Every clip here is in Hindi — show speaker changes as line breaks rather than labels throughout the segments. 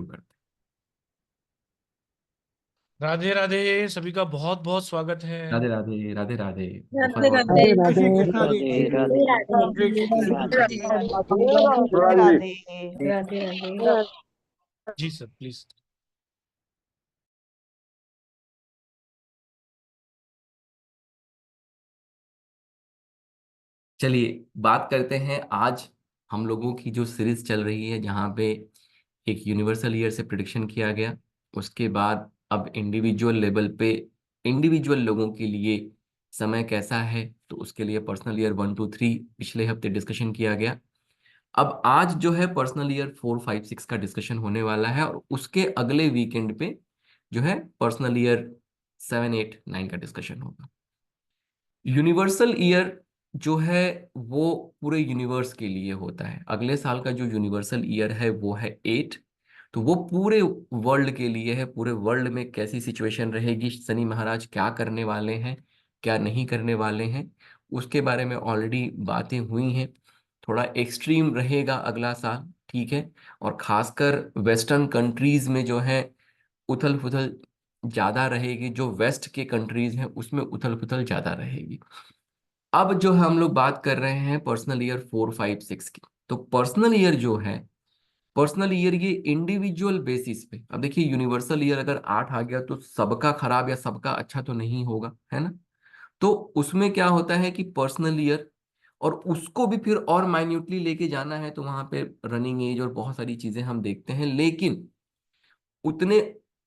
शुरू करते हैं।
राधे राधे, सभी का बहुत बहुत स्वागत है।
राधे राधे, राधे राधे। बहुत
राधे
बहुत
राधे।
राधे
हरे
राधे।
कृष्णा जी
राधे
की।
राधे।
हरे कृष्णा
राधे
जी।
राधे। राधे
राधे राधे।
जी सर, प्लीज।
चलिए बात करते हैं आज हम लोगों की जो सीरीज चल रही है, जहाँ पे एक यूनिवर्सल ईयर से प्रिडिक्शन किया गया। उसके बाद अब इंडिविजुअल लेवल पे इंडिविजुअल लोगों के लिए समय कैसा है, तो उसके लिए पर्सनल ईयर 1 2 3 पिछले हफ्ते डिस्कशन किया गया। अब आज जो है पर्सनल ईयर 4 5 6 का डिस्कशन होने वाला है, और उसके अगले वीकेंड पे जो है पर्सनल ईयर 7 8 9 का डिस्कशन होगा। यूनिवर्सल ईयर जो है वो पूरे यूनिवर्स के लिए होता है। अगले साल का जो यूनिवर्सल ईयर है वो है 8। तो वो पूरे वर्ल्ड के लिए है। पूरे वर्ल्ड में कैसी सिचुएशन रहेगी, शनि महाराज क्या करने वाले हैं, क्या नहीं करने वाले हैं, उसके बारे में ऑलरेडी बातें हुई हैं। थोड़ा एक्सट्रीम रहेगा अगला साल, ठीक है। और खासकर वेस्टर्न कंट्रीज में जो है उथल पुथल ज्यादा रहेगी। जो वेस्ट के कंट्रीज हैं उसमें उथल पुथल ज्यादा रहेगी। अब जो हम लोग बात कर रहे हैं पर्सनल ईयर 4 5 6 की, तो पर्सनल ईयर जो है, पर्सनल ईयर ये इंडिविजुअल बेसिस पे। अब देखिए यूनिवर्सल ईयर अगर 8 आ गया तो सबका खराब या सबका अच्छा तो नहीं होगा, है ना। तो उसमें क्या होता है कि पर्सनल ईयर, और उसको भी फिर और माइन्यूटली लेके जाना है तो वहां पे रनिंग एज और बहुत सारी चीजें हम देखते हैं। लेकिन उतने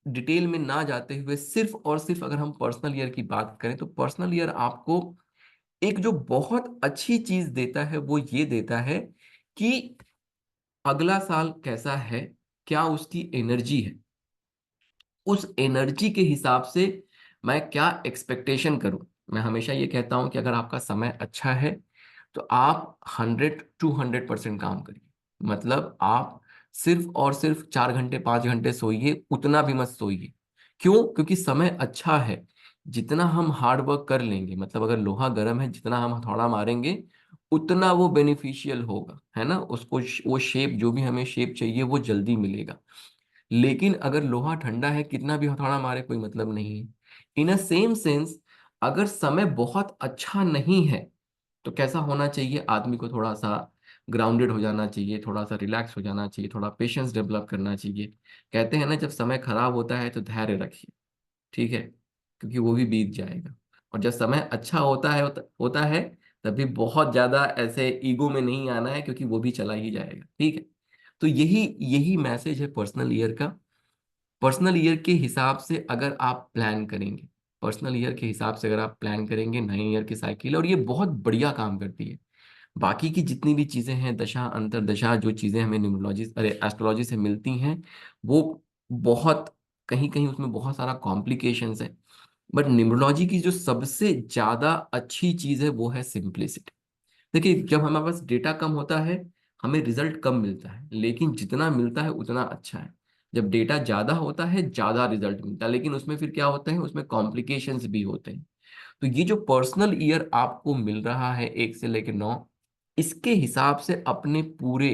डिटेल में ना जाते हुए सिर्फ और सिर्फ अगर हम पर्सनल ईयर की बात करें, तो पर्सनल ईयर आपको एक जो बहुत अच्छी चीज देता है वो ये देता है कि अगला साल कैसा है, क्या उसकी एनर्जी है, उस एनर्जी के हिसाब से मैं क्या एक्सपेक्टेशन करूं। मैं हमेशा ये कहता हूं कि अगर आपका समय अच्छा है तो आप 100 to 100% काम करिए। मतलब आप सिर्फ और सिर्फ 4 घंटे 5 घंटे सोइए, उतना भी मत सोइए। क्यों? क्योंकि समय अच्छा है। जितना हम हार्ड वर्क कर लेंगे, मतलब अगर लोहा गर्म है, जितना हम हथौड़ा मारेंगे उतना वो बेनिफिशियल होगा, है ना। उसको वो शेप, जो भी हमें शेप चाहिए वो जल्दी मिलेगा। लेकिन अगर लोहा ठंडा है, कितना भी हथौड़ा मारे कोई मतलब नहीं है। इन अ सेम सेंस, अगर समय बहुत अच्छा नहीं है तो कैसा होना चाहिए, आदमी को थोड़ा सा ग्राउंडेड हो जाना चाहिए, थोड़ा सा रिलैक्स हो जाना चाहिए, थोड़ा पेशेंस डेवलप करना चाहिए। कहते हैं ना, जब समय खराब होता है तो धैर्य रखिए, ठीक है, क्योंकि वो भी बीत जाएगा। और जब समय अच्छा होता है तभी बहुत ज्यादा ऐसे ईगो में नहीं आना है, क्योंकि वो भी चला ही जाएगा, ठीक है। तो यही यही मैसेज है पर्सनल ईयर का। पर्सनल ईयर के हिसाब से अगर आप प्लान करेंगे, पर्सनल ईयर के हिसाब से अगर आप प्लान करेंगे, 9 ईयर की साइकिल है और ये बहुत बढ़िया काम करती है। बाकी की जितनी भी चीजें हैं, दशा अंतरदशा, जो चीजें हमें न्यूमरोलॉजी अरे एस्ट्रोलॉजी से मिलती हैं, वो बहुत कहीं कहीं उसमें बहुत सारा कॉम्प्लिकेशंस है। बट न्यूमरोलॉजी की जो सबसे ज्यादा अच्छी चीज है वो है सिंप्लिसिटी। देखिए, जब हमारे पास डेटा कम होता है हमें रिजल्ट कम मिलता है, लेकिन जितना मिलता है उतना अच्छा है। जब डेटा ज्यादा होता है ज्यादा रिजल्ट मिलता है, लेकिन उसमें फिर क्या होता है, उसमें कॉम्प्लिकेशंस भी होते हैं। तो ये जो पर्सनल ईयर आपको मिल रहा है 1 से लेकर 9, इसके हिसाब से अपने पूरे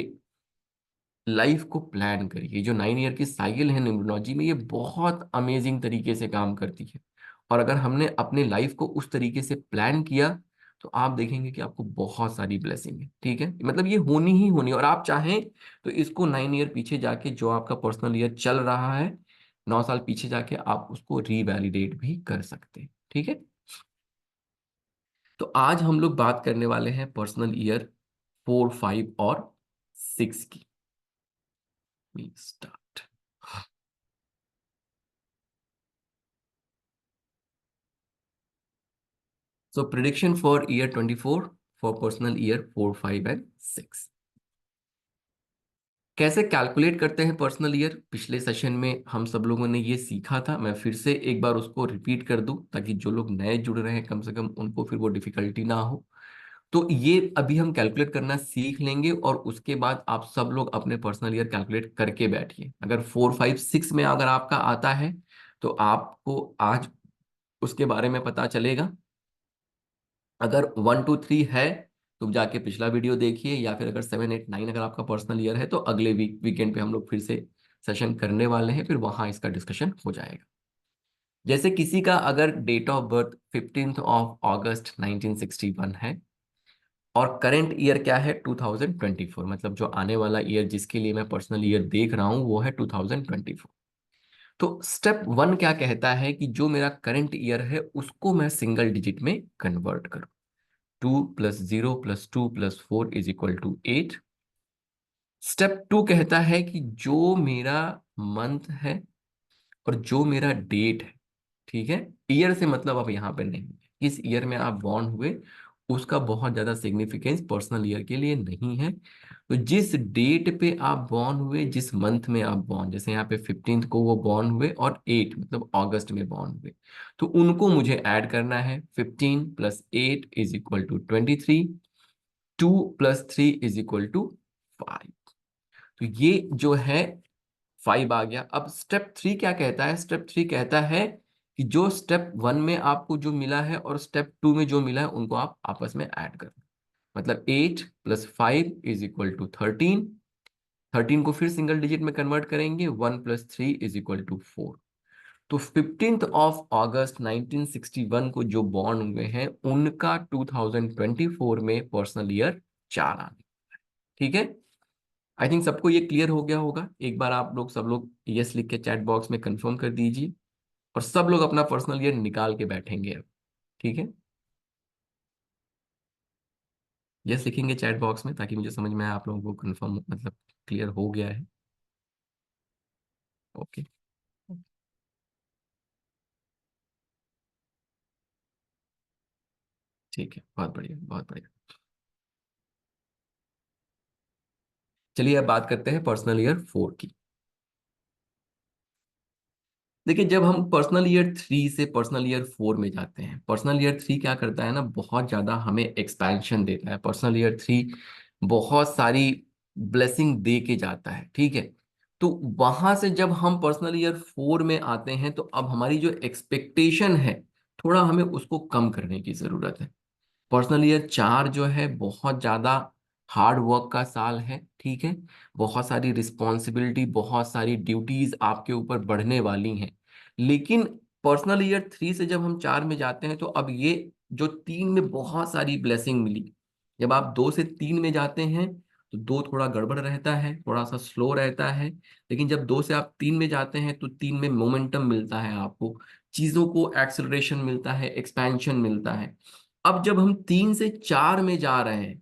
लाइफ को प्लान करिए। जो 9 ईयर की साइकिल है न्यूमरोलॉजी में, ये बहुत अमेजिंग तरीके से काम करती है। और अगर हमने अपने लाइफ को उस तरीके से प्लान किया तो आप देखेंगे कि आपको बहुत सारी ब्लेसिंग है, ठीक है। मतलब ये होनी ही होनी, और आप चाहें तो इसको 9 ईयर पीछे जाके, जो आपका पर्सनल ईयर चल रहा है 9 साल पीछे जाके, आप उसको रीवैलिडेट भी कर सकते हैं, ठीक है। तो आज हम लोग बात करने वाले हैं पर्सनल ईयर 4 5 और 6 की। Start. So prediction for year 24 for personal year 4 5 and 6। कैसे कैलकुलेट करते हैं पर्सनल ईयर, पिछले सेशन में हम सब लोगों ने ये सीखा था। मैं फिर से एक बार उसको रिपीट कर दूं ताकि जो लोग नए जुड़ रहे हैं कम से कम उनको फिर वो डिफिकल्टी ना हो। तो ये अभी हम कैलकुलेट करना सीख लेंगे, और उसके बाद आप सब लोग अपने पर्सनल ईयर कैलकुलेट करके बैठिए। अगर 4 5 6 में अगर आपका आता है तो आपको आज उसके बारे में पता चलेगा। अगर 1 2 3 है तो जाके पिछला वीडियो देखिए, या फिर अगर 7 8 9 अगर आपका पर्सनल ईयर है तो अगले वीकेंड पे हम लोग फिर से सेशन करने वाले हैं, फिर वहां इसका डिस्कशन हो जाएगा। जैसे किसी का अगर डेट ऑफ बर्थ 15 अगस्त 1961 है और करंट ईयर क्या है 2024, मतलब जो आने वाला ईयर जिसके लिए मैं पर्सनल ईयर देख रहा हूं वो है 2024। तो स्टेप वन क्या कहता है कि जो मेरा करंट ईयर है उसको मैं सिंगल डिजिट में कन्वर्ट करूं। 2 + 0 + 2 + 4 = 8। स्टेप टू कहता है कि जो मेरा मंथ है और जो मेरा डेट है, ठीक है, ईयर से मतलब अब यहाँ पे नहीं है किस ईयर में आप बॉर्न हुए, उसका बहुत ज्यादा सिग्निफिकेंस पर्सनल ईयर के लिए नहीं है। तो जिस डेट पे आप बॉर्न हुए, जिस मंथ में आप बॉर्न, जैसे यहाँ पे 15 को वो बॉर्न हुए और 8 मतलब अगस्त में बॉर्न हुए, तो उनको मुझे ऐड करना है। 15 + 8 = 23, 2 + 3 = 5। तो ये जो है 5 आ गया। अब स्टेप थ्री क्या कहता है? स्टेप थ्री कहता है कि जो स्टेप वन में आपको जो मिला है और स्टेप टू में जो मिला है उनको आप आपस में ऐड कर, मतलब 8 + 5 = 13। 13 को फिर सिंगल डिजिट में कन्वर्ट करेंगे, 1 + 3 = 4। तो 15 अगस्त 1961 को जो बॉर्न हुए हैं उनका 2024 में पर्सनल ईयर 4 आ गया। ठीक है, आई थिंक सबको ये क्लियर हो गया होगा। एक बार आप लोग सब लोग यस लिख के चैट बॉक्स में कंफर्म कर दीजिए और सब लोग अपना पर्सनल ईयर निकाल के बैठेंगे अब। ठीक है, यस लिखेंगे चैट बॉक्स में ताकि मुझे समझ में आए आप लोगों को कंफर्म मतलब क्लियर हो गया है। ओके, ठीक है, बहुत बढ़िया बहुत बढ़िया। चलिए अब बात करते हैं पर्सनल ईयर 4 की। देखिए, जब हम पर्सनल ईयर 3 से पर्सनल ईयर 4 में जाते हैं, पर्सनल ईयर 3 क्या करता है ना, बहुत ज्यादा हमें एक्सपेंशन देता है। पर्सनल ईयर 3 बहुत सारी ब्लेसिंग दे के जाता है। ठीक है, तो वहां से जब हम पर्सनल ईयर 4 में आते हैं तो अब हमारी जो एक्सपेक्टेशन है थोड़ा हमें उसको कम करने की जरूरत है। पर्सनल ईयर 4 जो है बहुत ज्यादा हार्ड वर्क का साल है। ठीक है, बहुत सारी रिस्पॉन्सिबिलिटी, बहुत सारी ड्यूटीज आपके ऊपर बढ़ने वाली हैं। लेकिन पर्सनल ईयर 3 से जब हम 4 में जाते हैं तो अब ये जो 3 में बहुत सारी ब्लेसिंग मिली, जब आप 2 से 3 में जाते हैं तो 2 थोड़ा गड़बड़ रहता है, थोड़ा सा स्लो रहता है। लेकिन जब 2 से आप 3 में जाते हैं तो 3 में मोमेंटम मिलता है आपको, चीजों को एक्सेलरेशन मिलता है, एक्सपेंशन मिलता है। अब जब हम 3 से 4 में जा रहे हैं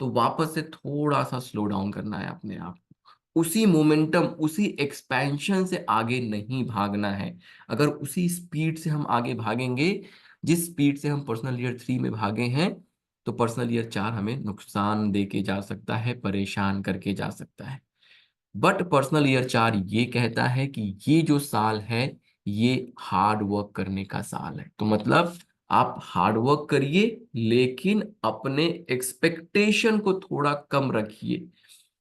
तो वापस से थोड़ा सा स्लो डाउन करना है अपने आप को। उसी मोमेंटम, उसी एक्सपेंशन से आगे नहीं भागना है। अगर उसी स्पीड से हम आगे भागेंगे जिस स्पीड से हम पर्सनल ईयर 3 में भागे हैं, तो पर्सनल ईयर 4 हमें नुकसान दे के जा सकता है, परेशान करके जा सकता है। बट पर्सनल ईयर 4 ये कहता है कि ये जो साल है ये हार्ड वर्क करने का साल है। तो मतलब आप हार्ड वर्क करिए लेकिन अपने एक्सपेक्टेशन को थोड़ा कम रखिए।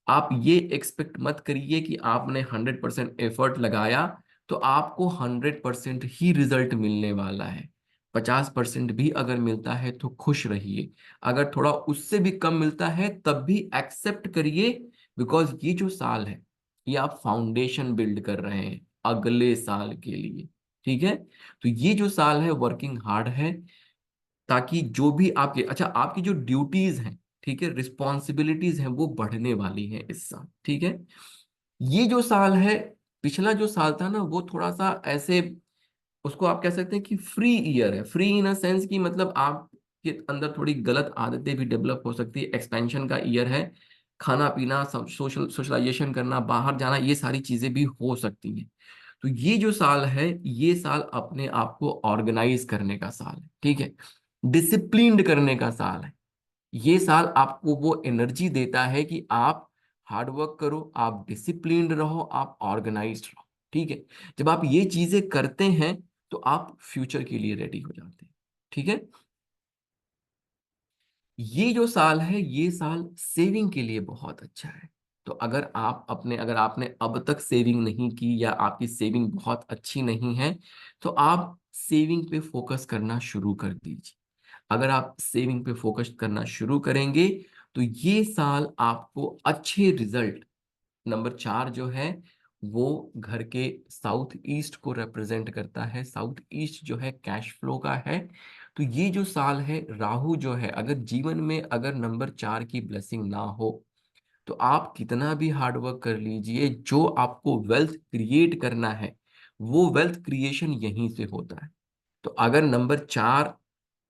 आप ये एक्सपेक्ट मत करिए कि आपने 100% एफर्ट लगाया तो आपको 100% ही रिजल्ट मिलने वाला है। 50% भी अगर मिलता है तो खुश रहिए, अगर थोड़ा उससे भी कम मिलता है तब भी एक्सेप्ट करिए। बिकॉज ये जो साल है ये आप फाउंडेशन बिल्ड कर रहे हैं अगले साल के लिए। ठीक है, तो ये जो साल है वर्किंग हार्ड है ताकि जो भी आपके, अच्छा आपकी जो ड्यूटीज हैं, ठीक है, रिस्पॉन्सिबिलिटीज हैं वो बढ़ने वाली हैं इस साल। ठीक है, ये जो साल है, पिछला जो साल था ना वो थोड़ा सा ऐसे, उसको आप कह सकते हैं कि फ्री ईयर है। फ्री इन अ सेंस कि मतलब आपके अंदर थोड़ी गलत आदतें भी डेवलप हो सकती है। एक्सपेंशन का ईयर है, खाना पीना, सोशलाइजेशन करना, बाहर जाना, ये सारी चीजें भी हो सकती हैं। तो ये जो साल है ये साल अपने आप को ऑर्गेनाइज करने का साल है। ठीक है, डिसिप्लिन्ड करने का साल है। ये साल आपको वो एनर्जी देता है कि आप हार्ड वर्क करो, आप डिसिप्लिन्ड रहो, आप ऑर्गेनाइज्ड रहो। ठीक है, जब आप ये चीजें करते हैं तो आप फ्यूचर के लिए रेडी हो जाते हैं। ठीक है, ये जो साल है ये साल सेविंग के लिए बहुत अच्छा है। तो अगर आप अपने, अगर आपने अब तक सेविंग नहीं की या आपकी सेविंग बहुत अच्छी नहीं है तो आप सेविंग पे फोकस करना शुरू कर दीजिए। अगर आप सेविंग पे फोकस करना शुरू करेंगे तो ये साल आपको अच्छे रिजल्ट, नंबर 4 जो है वो घर के साउथ ईस्ट को रिप्रेजेंट करता है। साउथ ईस्ट जो है कैश फ्लो का है। तो ये जो साल है, राहु जो है, अगर जीवन में अगर नंबर 4 की ब्लेसिंग ना हो तो आप कितना भी हार्ड वर्क कर लीजिए, जो आपको वेल्थ क्रिएट करना है वो वेल्थ क्रिएशन यहीं से होता है। तो अगर नंबर 4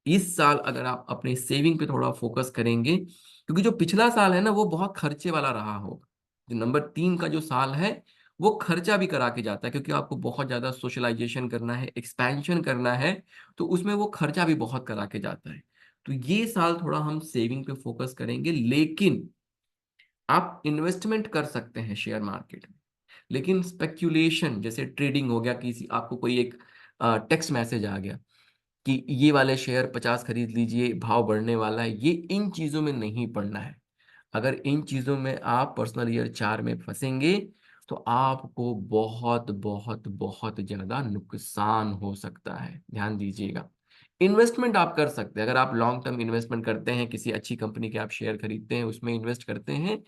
इस साल अगर आप अपने सेविंग पे थोड़ा फोकस करेंगे, क्योंकि जो पिछला साल है ना वो बहुत खर्चे वाला रहा होगा। जो नंबर 3 का जो साल है वो खर्चा भी करा के जाता है, क्योंकि आपको बहुत ज्यादा सोशलाइजेशन करना है, एक्सपेंशन करना है, तो उसमें वो खर्चा भी बहुत करा के जाता है। तो ये साल थोड़ा हम सेविंग पे फोकस करेंगे, लेकिन आप इन्वेस्टमेंट कर सकते हैं शेयर मार्केट में। लेकिन स्पेक्यूलेशन जैसे ट्रेडिंग हो गया, किसी आपको कोई एक टेक्स्ट मैसेज आ गया कि ये वाले शेयर 50 खरीद लीजिए, भाव बढ़ने वाला है, ये इन चीजों में नहीं पड़ना है। अगर इन चीजों में आप पर्सनल ईयर 4 में फंसेंगे तो आपको बहुत बहुत बहुत ज्यादा नुकसान हो सकता है, ध्यान दीजिएगा। इन्वेस्टमेंट आप कर सकते हैं, अगर आप लॉन्ग टर्म इन्वेस्टमेंट करते हैं, किसी अच्छी कंपनी के आप शेयर खरीदते हैं, उसमें इन्वेस्ट करते हैं,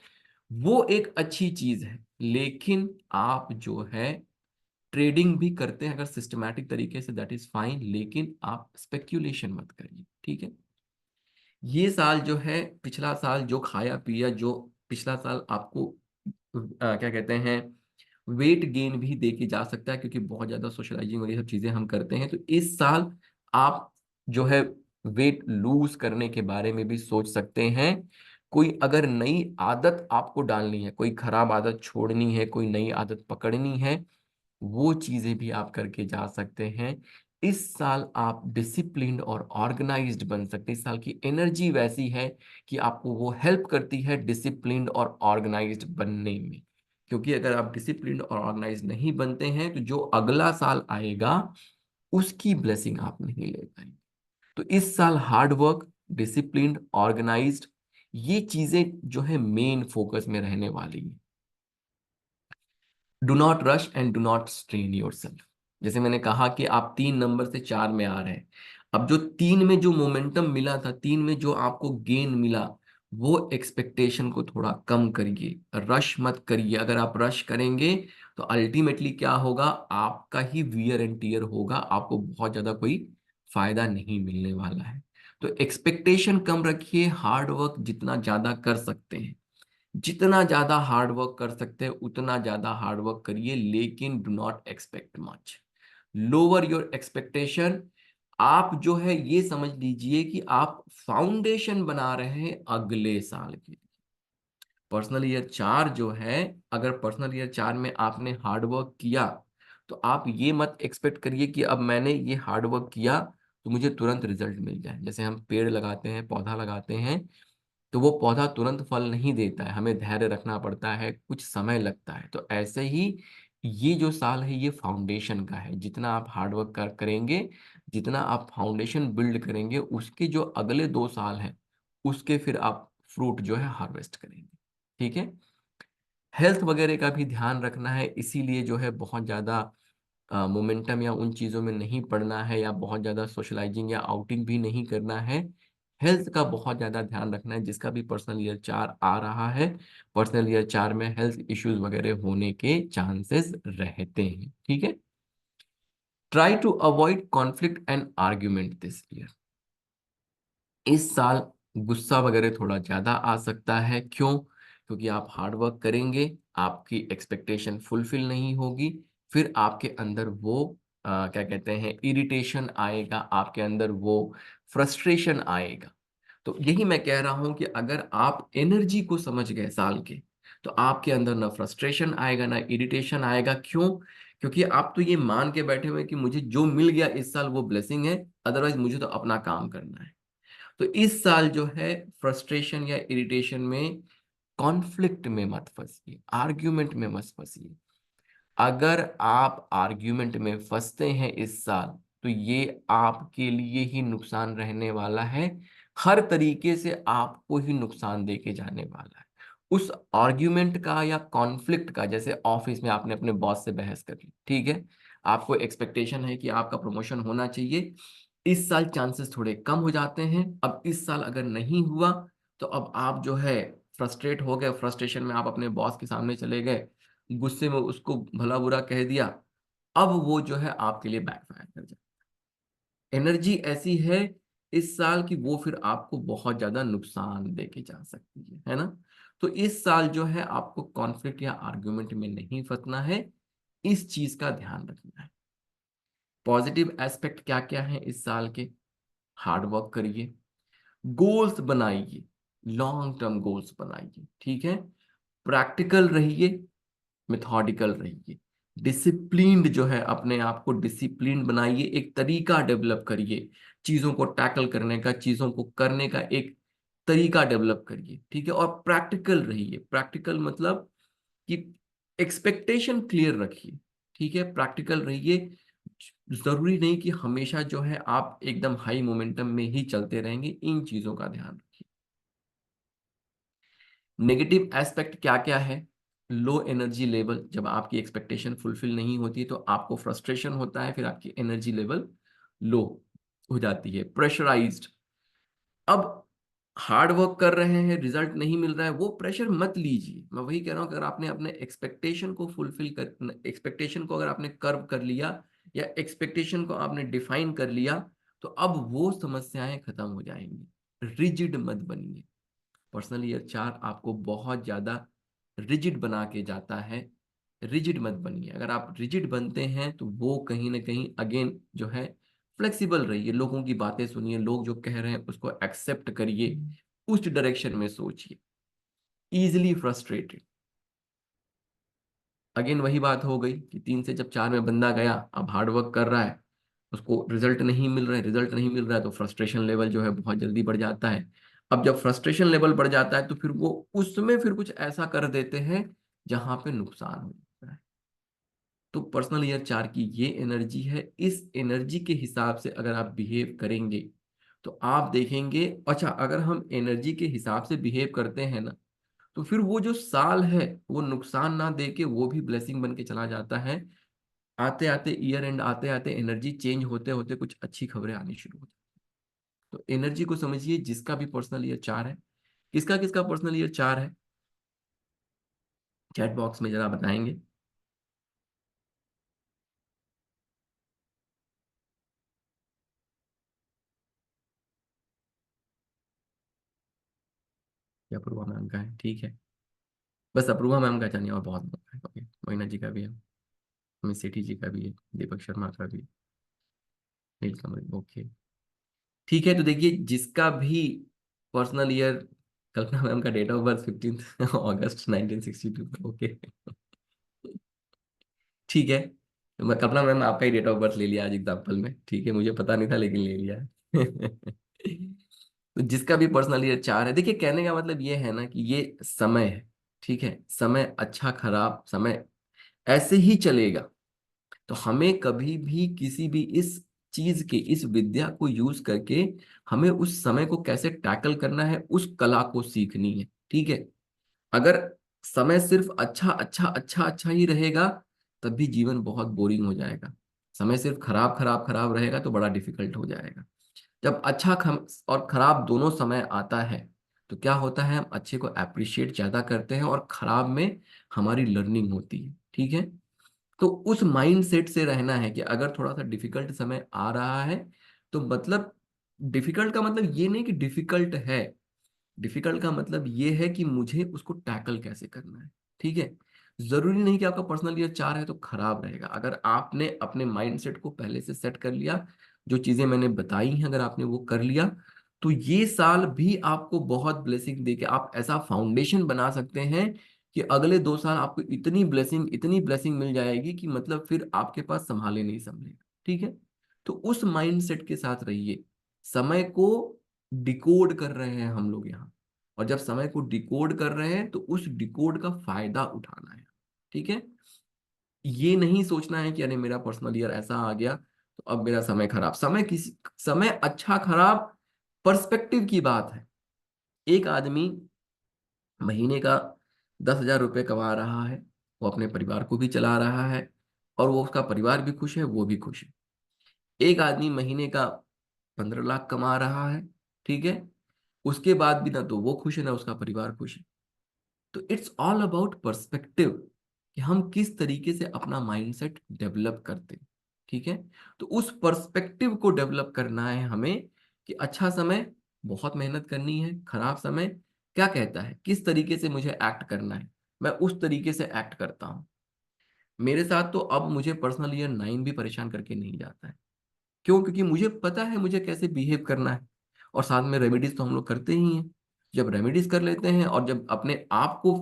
वो एक अच्छी चीज है। लेकिन आप जो है ट्रेडिंग भी करते हैं अगर सिस्टमैटिक तरीके से, दैट इज फाइन, लेकिन आप स्पेक्यूलेशन मत करिए, ठीक है। ये साल जो है, पिछला साल जो खाया पिया, जो पिछला साल आपको क्या कहते हैं, वेट गेन भी दे के जा सकता है, क्योंकि बहुत ज्यादा सोशलाइजिंग और ये सब चीजें हम करते हैं। तो इस साल आप जो है वेट लूज करने के बारे में भी सोच सकते हैं। कोई अगर नई आदत आपको डालनी है, कोई खराब आदत छोड़नी है, कोई नई आदत पकड़नी है, वो चीजें भी आप करके जा सकते हैं। इस साल आप डिसिप्लिन्ड और ऑर्गेनाइज्ड बन सकते हैं। इस साल की एनर्जी वैसी है कि आपको वो हेल्प करती है डिसिप्लिन्ड और ऑर्गेनाइज्ड बनने में। क्योंकि अगर आप डिसिप्लिन्ड और ऑर्गेनाइज्ड नहीं बनते हैं तो जो अगला साल आएगा उसकी ब्लेसिंग आप नहीं ले पाएंगे। तो इस साल हार्ड वर्क, डिसिप्लिन्ड, ऑर्गेनाइज्ड, ये चीजें जो है मेन फोकस में रहने वाली है। Do not rush and do not strain your self. जैसे मैंने कहा कि आप 3 नंबर से 4 में आ रहे हैं। अब जो 3 में जो मोमेंटम मिला था, 3 में जो आपको गेन मिला, वो एक्सपेक्टेशन को थोड़ा कम करिए, रश मत करिए। अगर आप रश करेंगे तो अल्टीमेटली क्या होगा, आपका ही वियर एंड टीयर होगा, आपको बहुत ज्यादा कोई फायदा नहीं मिलने वाला है। तो एक्सपेक्टेशन कम रखिए, हार्ड वर्क जितना ज्यादा कर सकते हैं, जितना ज्यादा हार्ड वर्क कर सकते हैं उतना ज्यादा हार्ड वर्क करिए, लेकिन do not expect much. Lower your expectation. आप जो है ये समझ लीजिए कि आप फाउंडेशन बना रहे हैं अगले साल के लिए। पर्सनल ईयर 4 जो है, अगर पर्सनल ईयर 4 में आपने हार्ड वर्क किया तो आप ये मत एक्सपेक्ट करिए कि अब मैंने ये हार्ड वर्क किया तो मुझे तुरंत रिजल्ट मिल जाए। जैसे हम पेड़ लगाते हैं, पौधा लगाते हैं, तो वो पौधा तुरंत फल नहीं देता है, हमें धैर्य रखना पड़ता है, कुछ समय लगता है। तो ऐसे ही ये जो साल है ये फाउंडेशन का है। जितना आप हार्डवर्क करेंगे, जितना आप फाउंडेशन बिल्ड करेंगे, उसके जो अगले 2 साल हैं उसके फिर आप फ्रूट जो है हार्वेस्ट करेंगे, ठीक है। हेल्थ वगैरह का भी ध्यान रखना है, इसीलिए जो है बहुत ज़्यादा मोमेंटम या उन चीज़ों में नहीं पड़ना है, या बहुत ज़्यादा सोशलाइजिंग या आउटिंग भी नहीं करना है। हेल्थ का बहुत ज़्यादा ध्यान रखना है। जिसका भी पर्सनल ईयर 4 आ रहा है, पर्सनल ईयर 4 में हेल्थ इश्यूज वगैरह होने के चांसेस रहते हैं, ठीक है। Try to avoid conflict and argument this year. इस साल गुस्सा वगैरह थोड़ा ज्यादा आ सकता है। क्यों? क्योंकि आप हार्ड वर्क करेंगे, आपकी एक्सपेक्टेशन फुलफिल नहीं होगी, फिर आपके अंदर वो क्या कहते हैं, इरिटेशन आएगा, आपके अंदर वो फ्रस्ट्रेशन आएगा। तो यही मैं कह रहा हूं कि अगर आप एनर्जी को समझ गए साल के, तो आपके अंदर ना फ्रस्ट्रेशन आएगा ना इरिटेशन आएगा। क्यों? क्योंकि आप तो ये मान के बैठे हुए हैं कि मुझे जो मिल गया इस साल वो ब्लेसिंग है, अदरवाइज मुझे तो अपना काम करना है। तो इस साल जो है फ्रस्ट्रेशन या इरिटेशन में, कॉन्फ्लिक्ट में मत फंसिए, आर्ग्यूमेंट में मत फंसिए। अगर आप आर्ग्यूमेंट में फंसते हैं इस साल तो ये आपके लिए ही नुकसान रहने वाला है। हर तरीके से आपको ही नुकसान दे के जाने वाला है। उस आर्ग्यूमेंट का या कॉन्फ्लिक्ट का, जैसे ऑफिस में आपने अपने बॉस से बहस कर ली, ठीक है, आपको एक्सपेक्टेशन है कि आपका प्रमोशन होना चाहिए, इस साल चांसेस थोड़े कम हो जाते हैं। अब इस साल अगर नहीं हुआ तो अब आप जो है फ्रस्ट्रेट हो गए, फ्रस्ट्रेशन में आप अपने बॉस के सामने चले गए, गुस्से में उसको भला बुरा कह दिया, अब वो जो है आपके लिए बैकफायर कर जाए। एनर्जी ऐसी है इस साल की, वो फिर आपको बहुत ज्यादा नुकसान देके जा सकती है ना। तो इस साल जो है आपको कॉन्फ्लिक्ट या आर्गुमेंट में नहीं फंसना है, इस चीज का ध्यान रखना है। पॉजिटिव एस्पेक्ट क्या क्या है इस साल के? हार्ड वर्क करिए, गोल्स बनाइए, लॉन्ग टर्म गोल्स बनाइए, ठीक है। प्रैक्टिकल रहिए, मेथोडिकल रहिए, डिसिप्लिन्ड जो है, अपने आप को डिसिप्लिन बनाइए, एक तरीका डेवलप करिए चीजों को टैकल करने का, चीजों को करने का एक तरीका डेवलप करिए, ठीक है। और प्रैक्टिकल रहिए। प्रैक्टिकल मतलब कि एक्सपेक्टेशन क्लियर रखिए, ठीक है। प्रैक्टिकल रहिए। जरूरी नहीं कि हमेशा जो है आप एकदम हाई मोमेंटम में ही चलते रहेंगे, इन चीजों का ध्यान रखिए। नेगेटिव एस्पेक्ट क्या क्या है? लो एनर्जी लेवल, जब आपकी एक्सपेक्टेशन फुलफिल नहीं होती तो आपको फ्रस्ट्रेशन होता है, फिर आपकी एनर्जी लेवल लो हो जाती है। प्रेशराइज्ड, अब हार्ड वर्क कर रहे हैं, रिजल्ट नहीं मिल रहा है, वो प्रेशर मत लीजिए। मैं वही कह रहा हूं, अगर आपने अपने एक्सपेक्टेशन को फुलफिल कर, एक्सपेक्टेशन को अगर आपने कर्व कर लिया या एक्सपेक्टेशन को आपने डिफाइन कर लिया, तो अब वो समस्याएं खत्म हो जाएंगी। रिजिड मत बनिए। पर्सनल ईयर 4 आपको बहुत ज्यादा रिजिड बना के जाता है। रिजिड मत बनिए। अगर आप रिजिड बनते हैं तो वो कहीं ना कहीं अगेन जो है, फ्लेक्सिबल रहिए, लोगों की बातें सुनिए, लोग जो कह रहे हैं उसको एक्सेप्ट करिए, उस डायरेक्शन में सोचिए। इजिली फ्रस्ट्रेटेड, अगेन वही बात हो गई कि 3 से जब 4 में बंदा गया, अब हार्ड वर्क कर रहा है, उसको रिजल्ट नहीं मिल रहा है, रिजल्ट नहीं मिल रहा है, तो फ्रस्ट्रेशन लेवल जो है बहुत जल्दी बढ़ जाता है। अब जब फ्रस्ट्रेशन लेवल बढ़ जाता है तो फिर वो उसमें फिर कुछ ऐसा कर देते हैं जहां पे नुकसान हो जाता है। तो पर्सनल ईयर 4 की ये एनर्जी है। इस एनर्जी के हिसाब से अगर आप बिहेव करेंगे तो आप देखेंगे, अच्छा अगर हम एनर्जी के हिसाब से बिहेव करते हैं ना, तो फिर वो जो साल है वो नुकसान ना दे के वो भी ब्लेसिंग बन के चला जाता है। आते आते ईयर एंड, आते आते एनर्जी चेंज होते होते कुछ अच्छी खबरें आनी शुरू हो जाती हैं। तो एनर्जी को समझिए, जिसका भी पर्सनल ईयर 4 है। किसका किसका पर्सनल ईयर 4 है, चैट बॉक्स में जरा बताएंगे। या अपूर्वा मैम का है, ठीक है। बस अपूर्वा मैम का चाहिए, और बहुत लोग हैं। ओके, मोइना जी का भी है, मिस सेठी जी का भी है, दीपक शर्मा का भी, नीलकमल, ओके, ठीक है। तो देखिए, जिसका भी पर्सनल ईयर, कल्पना मैम का डेट ऑफ बर्थ 15 अगस्त 1962, ओके, ठीक है। तो मैं, कल्पना मैम आपका ही डेट ऑफ बर्थ ले लिया आज एग्जाम्पल में, ठीक है, मुझे पता नहीं था लेकिन ले लिया है। तो जिसका भी पर्सनल ईयर 4 है, देखिए कहने का मतलब ये है ना कि ये समय है, ठीक है। समय अच्छा खराब समय ऐसे ही चलेगा। तो हमें कभी भी किसी भी इस चीज के, इस विद्या को यूज करके हमें उस समय को कैसे टैकल करना है, उस कला को सीखनी है, ठीक है। अगर समय सिर्फ अच्छा अच्छा अच्छा अच्छा ही रहेगा, तब भी जीवन बहुत बोरिंग हो जाएगा। समय सिर्फ खराब खराब खराब रहेगा तो बड़ा डिफिकल्ट हो जाएगा। जब अच्छा और खराब दोनों समय आता है, तो क्या होता है, हम अच्छे को अप्रिशिएट ज्यादा करते हैं और खराब में हमारी लर्निंग होती है, ठीक है। तो उस माइंड सेट से रहना है कि अगर थोड़ा सा डिफिकल्ट समय आ रहा है, तो मतलब डिफिकल्ट का मतलब ये नहीं कि डिफिकल्ट है, डिफिकल्ट का मतलब ये है कि मुझे उसको टैकल कैसे करना है, ठीक है। जरूरी नहीं कि आपका पर्सनल ईयर 4 है तो खराब रहेगा। अगर आपने अपने माइंडसेट को पहले से सेट कर लिया, जो चीजें मैंने बताई हैं अगर आपने वो कर लिया, तो ये साल भी आपको बहुत ब्लेसिंग देके आप ऐसा फाउंडेशन बना सकते हैं कि अगले 2 साल आपको इतनी ब्लेसिंग मिल जाएगी कि मतलब फिर आपके पास संभाले नहीं संभलेगा, ठीक है। तो उस माइंडसेट के साथ रहिए। समय को डिकोड कर रहे हैं हम लोग यहाँ, और जब समय को डिकोड कर रहे हैं तो उस डिकोड का फायदा उठाना है, ठीक है। ये नहीं सोचना है कि अरे मेरा पर्सनल ईयर ऐसा आ गया तो अब मेरा समय खराब। समय अच्छा खराब पर्सपेक्टिव की बात है। एक आदमी महीने का 10,000 रुपये कमा रहा है, वो अपने परिवार को भी चला रहा है, और वो उसका परिवार भी खुश है, वो भी खुश है। एक आदमी महीने का 15 लाख कमा रहा है, ठीक है, उसके बाद भी ना तो वो खुश है ना उसका परिवार खुश है। तो इट्स ऑल अबाउट पर्सपेक्टिव, कि हम किस तरीके से अपना माइंडसेट डेवलप करते हैं। ठीक है, तो उस पर्सपेक्टिव को डेवलप करना है हमें कि अच्छा समय बहुत मेहनत करनी है, खराब समय क्या कहता है, किस तरीके से मुझे एक्ट करना है, मैं उस तरीके से एक्ट करता हूँ। मेरे साथ तो अब मुझे पर्सनल ईयर 9 भी परेशान करके नहीं जाता है। क्यों? क्योंकि मुझे पता है मुझे कैसे बिहेव करना है, और साथ में रेमेडीज तो हम लोग करते ही हैं। जब रेमेडीज कर लेते हैं और जब अपने आप को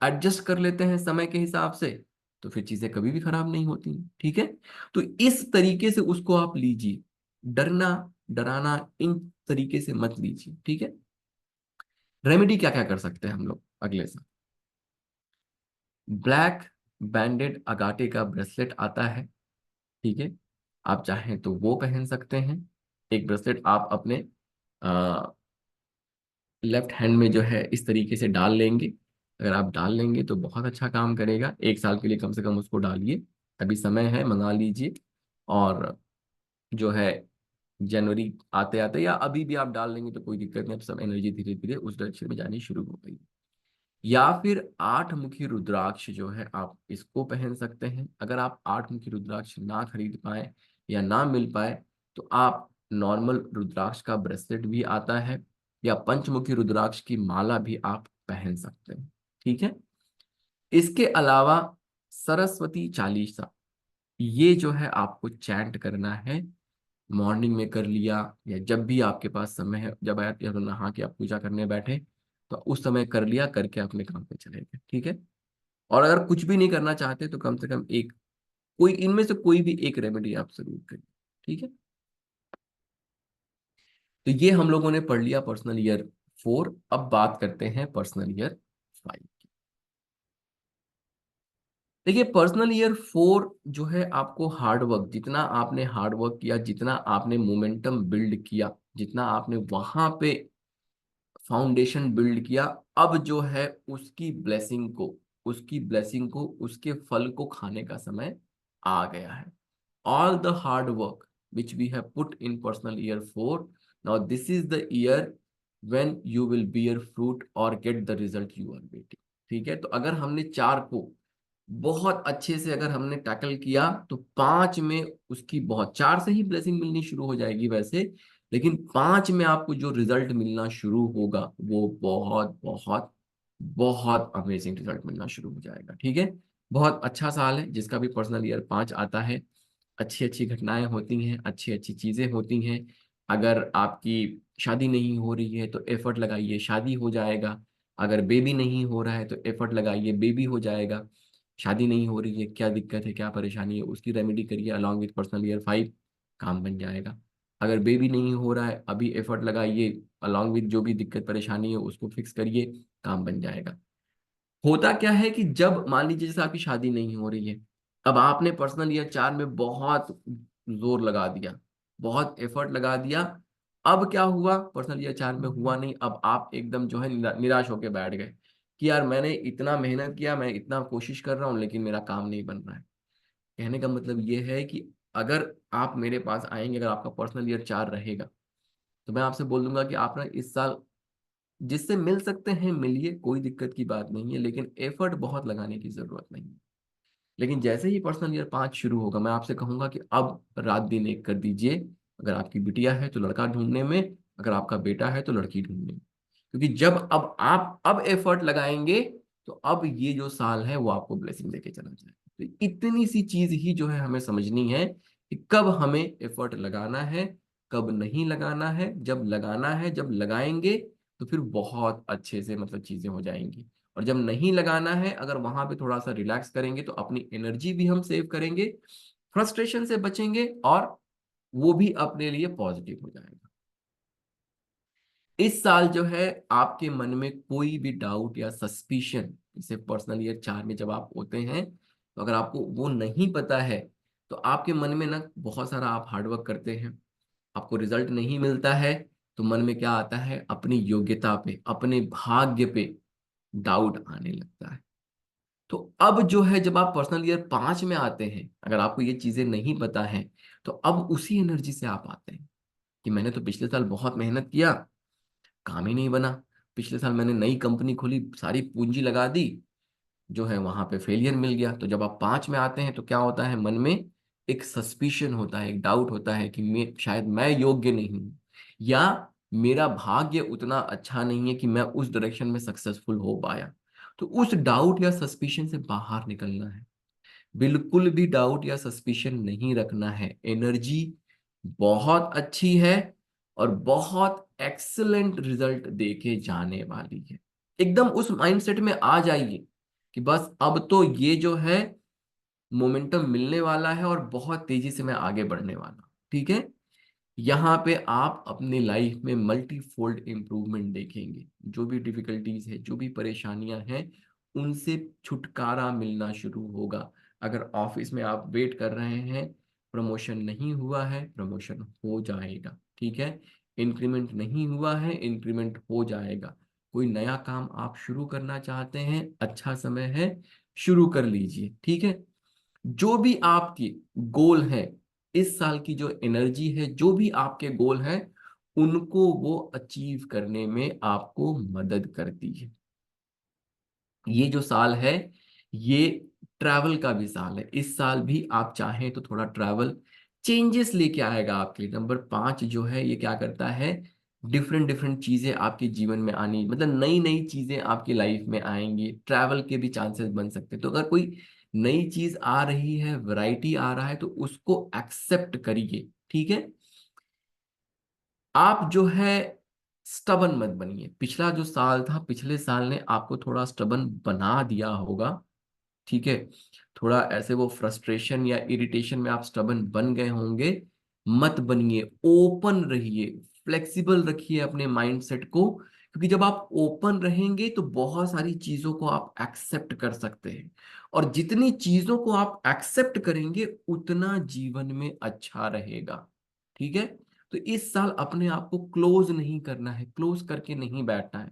एडजस्ट कर लेते हैं समय के हिसाब से, तो फिर चीजें कभी भी खराब नहीं होती हैं। ठीक है, तो इस तरीके से उसको आप लीजिए, डरना डराना इन तरीके से मत लीजिए। ठीक है, रेमेडी क्या क्या कर सकते हैं हम लोग अगले से? ब्लैक बैंडेड अगाटे का ब्रेसलेट आता है। ठीक है, आप चाहें तो वो पहन सकते हैं। एक ब्रेसलेट आप अपने लेफ्ट हैंड में जो है इस तरीके से डाल लेंगे। अगर आप डाल लेंगे तो बहुत अच्छा काम करेगा, 1 साल के लिए कम से कम उसको डालिए। अभी समय है, मंगा लीजिए। और जो है जनवरी आते आते या अभी भी आप डाल लेंगे तो कोई दिक्कत नहीं, अब सब एनर्जी धीरे धीरे उस डायरेक्शन में जानी शुरू हो गई। या फिर 8 मुखी रुद्राक्ष जो है आप इसको पहन सकते हैं। अगर आप 8 मुखी रुद्राक्ष ना खरीद पाए या ना मिल पाए तो आप नॉर्मल रुद्राक्ष का ब्रेसलेट भी आता है, या पंचमुखी रुद्राक्ष की माला भी आप पहन सकते हैं। ठीक है, इसके अलावा सरस्वती चालीसा, ये जो है आपको चैंट करना है। मॉर्निंग में कर लिया या जब भी आपके पास समय है, जब आप या तो नहा के आप पूजा करने बैठे तो उस समय कर लिया, करके अपने काम पे चले गए। ठीक है, और अगर कुछ भी नहीं करना चाहते तो कम से कम एक कोई इनमें से कोई भी एक रेमेडी आप जरूर करिए। ठीक है, तो ये हम लोगों ने पढ़ लिया पर्सनल ईयर 4। अब बात करते हैं पर्सनल ईयर 5 की। देखिए, पर्सनल ईयर 4 जो है आपको हार्ड वर्क, जितना आपने हार्ड वर्क किया, जितना आपने मोमेंटम बिल्ड किया, जितना आपने वहां पे फाउंडेशन बिल्ड किया, अब जो है उसकी ब्लेसिंग को उसके फल को खाने का समय आ गया है। All the hard work which we have put in personal year 4, now this is the year when you will bear fruit और get the result you are waiting. ठीक है, तो अगर हमने 4 को बहुत अच्छे से अगर हमने टैकल किया तो 5 में उसकी बहुत, 4 से ही ब्लेसिंग मिलनी शुरू हो जाएगी वैसे, लेकिन 5 में आपको जो रिजल्ट मिलना शुरू होगा वो बहुत बहुत बहुत अमेजिंग रिजल्ट मिलना शुरू हो जाएगा। ठीक है, बहुत अच्छा साल है जिसका भी पर्सनल ईयर 5 आता है। अच्छी अच्छी घटनाएं होती हैं, अच्छी अच्छी चीजें होती हैं। अगर आपकी शादी नहीं हो रही है तो एफर्ट लगाइए, शादी हो जाएगा। अगर बेबी नहीं हो रहा है तो एफर्ट लगाइए, बेबी हो जाएगा। शादी नहीं हो रही है, क्या दिक्कत है, क्या परेशानी है, उसकी रेमेडी करिए अलॉन्ग विथ पर्सनल ईयर 5, काम बन जाएगा। अगर बेबी नहीं हो रहा है, अभी एफर्ट लगाइए, अलॉन्ग विथ जो भी दिक्कत परेशानी है उसको फिक्स करिए, काम बन जाएगा। होता क्या है कि जब मान लीजिए जैसे आपकी शादी नहीं हो रही है, अब आपने पर्सनल ईयर 4 में बहुत जोर लगा दिया, बहुत एफर्ट लगा दिया, अब क्या हुआ, पर्सनल ईयर 4 में हुआ नहीं, अब आप एकदम जो है निराश होकर बैठ गए कि यार मैंने इतना मेहनत किया, मैं इतना कोशिश कर रहा हूँ लेकिन मेरा काम नहीं बन रहा है। कहने का मतलब ये है कि अगर आप मेरे पास आएंगे, अगर आपका पर्सनल ईयर 4 रहेगा, तो मैं आपसे बोल दूंगा कि आप ना इस साल जिससे मिल सकते हैं मिलिए, कोई दिक्कत की बात नहीं है, लेकिन एफर्ट बहुत लगाने की जरूरत नहीं है। लेकिन जैसे ही पर्सनल ईयर 5 शुरू होगा, मैं आपसे कहूंगा कि अब रात दिन एक कर दीजिए। अगर आपकी बिटिया है तो लड़का ढूंढने में, अगर आपका बेटा है तो लड़की ढूंढने में। क्योंकि जब अब आप अब एफर्ट लगाएंगे तो अब ये जो साल है वो आपको ब्लेसिंग देके चला जाएगा। तो इतनी सी चीज ही जो है हमें समझनी है कि कब हमें एफर्ट लगाना है, कब नहीं लगाना है। जब लगाना है, जब लगाएंगे तो फिर बहुत अच्छे से मतलब चीजें हो जाएंगी। और जब नहीं लगाना है, अगर वहां पे थोड़ा सा रिलैक्स करेंगे तो अपनी एनर्जी भी हम सेव करेंगे, फ्रस्ट्रेशन से बचेंगे, और वो भी अपने लिए पॉजिटिव हो जाएगा। इस साल जो है आपके मन में कोई भी डाउट या सस्पिशन, जैसे पर्सनल ईयर 4 में जब आप होते हैं तो अगर आपको वो नहीं पता है तो आपके मन में ना बहुत सारा, आप हार्डवर्क करते हैं, आपको रिजल्ट नहीं मिलता है, तो मन में क्या आता है, अपनी योग्यता पे, अपने भाग्य पे डाउट आने लगता है। तो अब जो है जब आप पर्सनल ईयर 5 में आते हैं, अगर आपको ये चीजें नहीं पता है, तो अब उसी एनर्जी से आप आते हैं कि मैंने तो पिछले साल बहुत मेहनत किया, काम ही नहीं बना। पिछले साल मैंने नई कंपनी खोली, सारी पूंजी लगा दी, जो है वहां पे फेलियर मिल गया। तो जब आप 5 में आते हैं तो क्या होता है, मन में एक सस्पिशन होता है, एक डाउट होता है कि शायद मैं योग्य नहीं हूँ, या मेरा भाग्य उतना अच्छा नहीं है कि मैं उस डायरेक्शन में सक्सेसफुल हो पाया। तो उस डाउट या सस्पिशन से बाहर निकलना है। बिल्कुल भी डाउट या सस्पिशन नहीं रखना है। एनर्जी बहुत अच्छी है और बहुत एक्सीलेंट रिजल्ट देके जाने वाली है। एकदम उस माइंडसेट में आ जाइए कि बस अब तो ये जो है मोमेंटम मिलने वाला है और बहुत तेजी से मैं आगे बढ़ने वाला हूं। ठीक है, यहाँ पे आप अपनी लाइफ में मल्टीफोल्ड इम्प्रूवमेंट देखेंगे। जो भी डिफिकल्टीज है, जो भी परेशानियां हैं, उनसे छुटकारा मिलना शुरू होगा। अगर ऑफिस में आप वेट कर रहे हैं, प्रमोशन नहीं हुआ है, प्रमोशन हो जाएगा। ठीक है, इंक्रीमेंट नहीं हुआ है, इंक्रीमेंट हो जाएगा। कोई नया काम आप शुरू करना चाहते हैं, अच्छा समय है, शुरू कर लीजिए। ठीक है, जो भी आपकी गोल है, इस साल की जो एनर्जी है, जो भी आपके गोल है, उनको वो अचीव करने में आपको मदद करती है। ये जो साल है, ये ट्रैवल का भी साल है। इस साल भी आप चाहें तो थोड़ा ट्रैवल चेंजेस लेके आएगा आपके लिए। नंबर 5 जो है, ये क्या करता है, डिफरेंट डिफरेंट चीजें आपके जीवन में आनी, मतलब नई नई चीजें आपकी लाइफ में आएंगी। ट्रैवल के भी चांसेस बन सकते हैं। तो अगर कोई नई चीज आ रही है, वैरायटी आ रहा है, तो उसको एक्सेप्ट करिए। ठीक है, आप जो है स्टबन मत बनिए। पिछला जो साल था, पिछले साल ने आपको थोड़ा स्टबन बना दिया होगा। ठीक है, थोड़ा ऐसे वो फ्रस्ट्रेशन या इरिटेशन में आप स्टबन बन गए होंगे। मत बनिए, ओपन रहिए, फ्लेक्सिबल रखिए अपने माइंडसेट को। क्योंकि जब आप ओपन रहेंगे तो बहुत सारी चीजों को आप एक्सेप्ट कर सकते हैं, और जितनी चीजों को आप एक्सेप्ट करेंगे उतना जीवन में अच्छा रहेगा। ठीक है, तो इस साल अपने आप को क्लोज नहीं करना है, क्लोज करके नहीं बैठना है।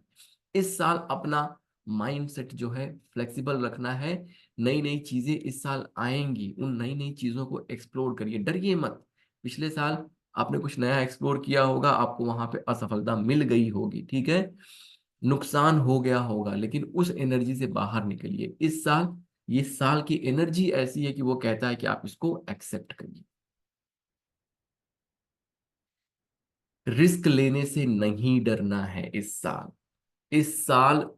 इस साल अपना माइंडसेट जो है फ्लेक्सिबल रखना है। नई नई चीजें इस साल आएंगी, उन नई नई चीजों को एक्सप्लोर करिए, डरिए मत। पिछले साल आपने कुछ नया एक्सप्लोर किया होगा, आपको वहां पे असफलता मिल गई होगी, ठीक है, नुकसान हो गया होगा, लेकिन उस एनर्जी से बाहर निकलिए। इस साल, ये साल की एनर्जी ऐसी है कि वो कहता है कि आप इसको एक्सेप्ट करिए। रिस्क लेने से नहीं डरना है इस साल। इस साल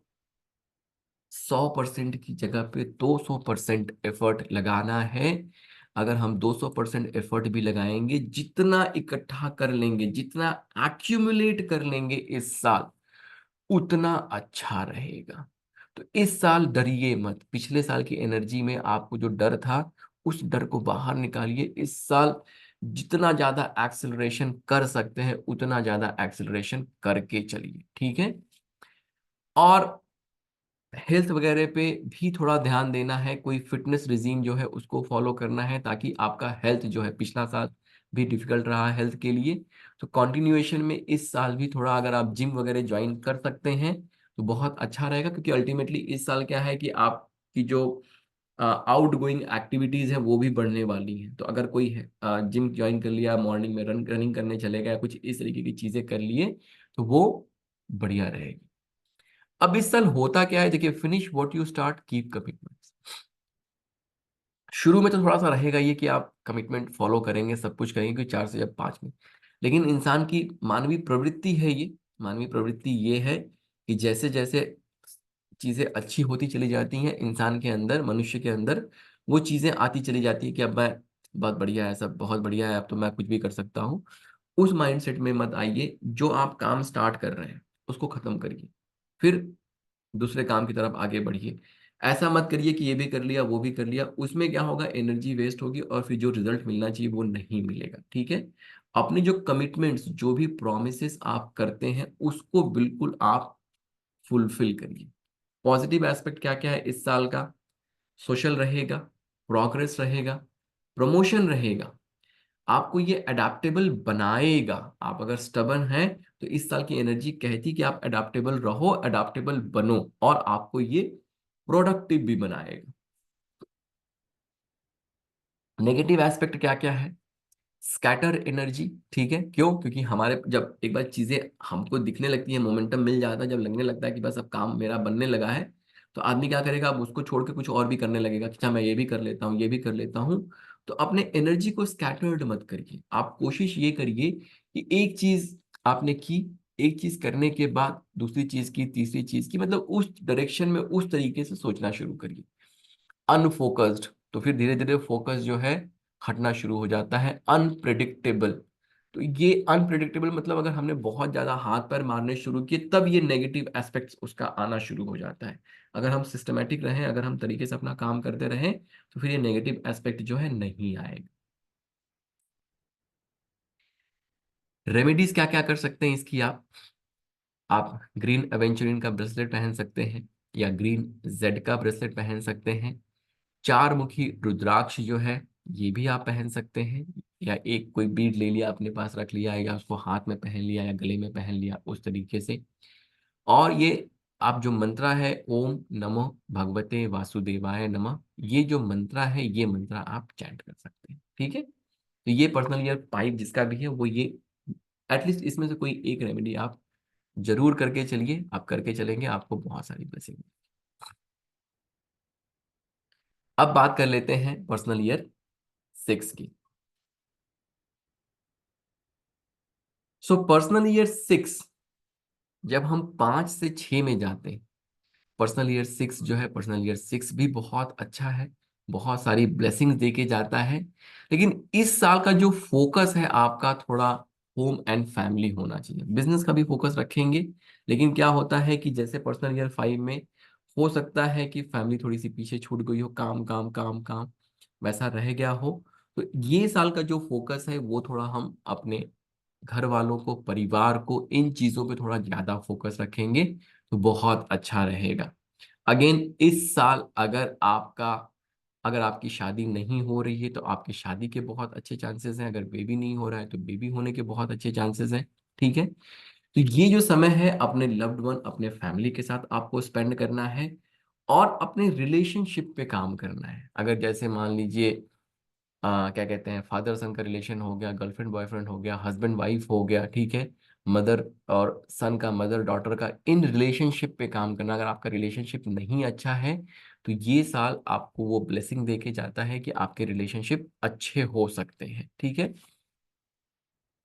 100% की जगह पे 200% एफर्ट लगाना है। अगर हम 200% एफर्ट भी लगाएंगे, जितना इकट्ठा कर लेंगे, जितना एक्यूमुलेट कर लेंगे इस साल, उतना अच्छा रहेगा। तो इस साल डरिए मत। पिछले साल की एनर्जी में आपको जो डर था, उस डर को बाहर निकालिए। इस साल जितना ज्यादा एक्सेलरेशन कर सकते हैं, उतना ज्यादा एक्सेलरेशन करके चलिए। ठीक है, और हेल्थ वगैरह पे भी थोड़ा ध्यान देना है। कोई फिटनेस रिजीम जो है उसको फॉलो करना है, ताकि आपका हेल्थ जो है, पिछला साल भी डिफिकल्ट रहा हेल्थ के लिए, तो कंटिन्यूएशन में इस साल भी थोड़ा अगर आप जिम वगैरह ज्वाइन कर सकते हैं तो बहुत अच्छा रहेगा। क्योंकि अल्टीमेटली इस साल क्या है कि आपकी जो आउट गोइंग एक्टिविटीज है वो भी बढ़ने वाली हैं। तो अगर कोई जिम ज्वाइन कर लिया, मॉर्निंग में रनिंग करने चले गए, कुछ इस तरीके की चीजें कर लिए, तो वो बढ़िया रहेगी। अब इस साल होता क्या है, देखिए, finish what you start, keep commitments. शुरू में तो थोड़ा सा रहेगा ये कि आप कमिटमेंट फॉलो करेंगे, सब कुछ करेंगे 4 से जब 5 में। लेकिन इंसान की मानवीय प्रवृत्ति है ये, मानवीय प्रवृत्ति ये है कि जैसे जैसे चीजें अच्छी होती चली जाती हैं इंसान के अंदर, मनुष्य के अंदर, वो चीजें आती चली जाती है कि अब मैं, बहुत बढ़िया है, सब बहुत बढ़िया है, अब तो मैं कुछ भी कर सकता हूँ। उस माइंडसेट में मत आइए। जो आप काम स्टार्ट कर रहे हैं उसको खत्म करिए, फिर दूसरे काम की तरफ आगे बढ़िए। ऐसा मत करिए कि ये भी कर लिया, वो भी कर लिया, उसमें क्या होगा, एनर्जी वेस्ट होगी और फिर जो रिजल्ट मिलना चाहिए वो नहीं मिलेगा। ठीक है, अपनी जो कमिटमेंट्स, जो भी प्रोमिसेस आप करते हैं, उसको बिल्कुल आप फुलफिल करिए। पॉजिटिव एस्पेक्ट क्या क्या है इस साल का, सोशल रहेगा, प्रोग्रेस रहेगा, प्रमोशन रहेगा। आपको ये अडेप्टेबल बनाएगा। आप अगर स्टबन हैं तो इस साल की एनर्जी कहती कि आप अडेप्टेबल रहो, अडेप्टेबल बनो, और आपको ये प्रोडक्टिव भी बनाएगा। नेगेटिव एस्पेक्ट क्या क्या है, स्कैटर एनर्जी। ठीक है, क्यों, क्योंकि हमारे जब एक बार चीजें हमको दिखने लगती है, मोमेंटम मिल जाता है, जब लगने लगता है कि बस अब काम मेरा बनने लगा है, तो आदमी क्या करेगा, अब उसको छोड़ के कुछ और भी करने लगेगा कि अच्छा मैं ये भी कर लेता हूँ, ये भी कर लेता हूँ। तो अपने एनर्जी को स्कैटर्ड मत करिए। आप कोशिश ये करिए कि एक चीज आपने की, एक चीज करने के बाद दूसरी चीज की, तीसरी चीज की, मतलब उस डायरेक्शन में उस तरीके से सोचना शुरू करिए। अनफोकस्ड, तो फिर धीरे धीरे फोकस जो है हटना शुरू हो जाता है। अनप्रिडिक्टेबल, तो ये अनप्रिडिक्टेबल मतलब अगर हमने बहुत ज्यादा हाथ पैर मारने शुरू किए तब ये नेगेटिव एस्पेक्ट्स उसका आना शुरू हो जाता है। अगर हम सिस्टमेटिक रहें, अगर हम तरीके से अपना काम करते रहें, तो फिर ये नेगेटिव एस्पेक्ट जो है नहीं आएगा। रेमेडीज क्या क्या कर सकते हैं इसकी? आप ग्रीन एवेंचुरिन का ब्रेसलेट पहन सकते हैं, या ग्रीन जेड का ब्रेसलेट पहन सकते हैं। चार मुखी रुद्राक्ष जो है ये भी आप पहन सकते हैं, या एक कोई बीड ले लिया अपने पास रख लिया, या उसको हाथ में पहन लिया या गले में पहन लिया, उस तरीके से। और ये आप जो मंत्रा है, ओम नमो भगवते वासुदेवाय नमः, ये जो मंत्रा है ये मंत्रा आप चैंट कर सकते हैं। ठीक है, तो ये पर्सनल ईयर पाइप जिसका भी है वो ये एटलीस्ट इसमें से कोई एक रेमेडी आप जरूर करके चलिए। आप करके चलेंगे, आपको बहुत सारी ब्लेसिंग। अब बात कर लेते हैं पर्सनल ईयर 6 की। सो पर्सनल ईयर 6, जब हम 5 से 6 में जाते हैं, पर्सनल ईयर 6 जो है, पर्सनल ईयर 6 भी बहुत अच्छा है, बहुत सारी ब्लेसिंग्स दे के जाता है। लेकिन इस साल का जो फोकस है आपका थोड़ा होम एंड फैमिली होना चाहिए। बिजनेस का भी फोकस रखेंगे, लेकिन क्या होता है कि जैसे पर्सनल ईयर 5 में हो सकता है कि फैमिली थोड़ी सी पीछे छूट गई हो, काम काम काम काम वैसा रह गया हो। तो ये साल का जो फोकस है वो थोड़ा हम अपने घर वालों को, परिवार को, इन चीजों पे थोड़ा ज्यादा फोकस रखेंगे तो बहुत अच्छा रहेगा। अगेन इस साल अगर आपकी शादी नहीं हो रही है तो आपकी शादी के बहुत अच्छे चांसेस हैं। अगर बेबी नहीं हो रहा है तो बेबी होने के बहुत अच्छे चांसेस हैं। ठीक है, तो ये जो समय है अपने लव्ड वन, अपने फैमिली के साथ आपको स्पेंड करना है, और अपने रिलेशनशिप पे काम करना है। अगर जैसे मान लीजिए क्या कहते हैं, फादर सन का रिलेशन हो गया, गर्लफ्रेंड बॉयफ्रेंड हो गया, हस्बैंड वाइफ हो गया, ठीक है, मदर और सन का, मदर डॉटर का, इन रिलेशनशिप पे काम करना। अगर आपका रिलेशनशिप नहीं अच्छा है तो ये साल आपको वो ब्लेसिंग दे के जाता है कि आपके रिलेशनशिप अच्छे हो सकते हैं। ठीक है,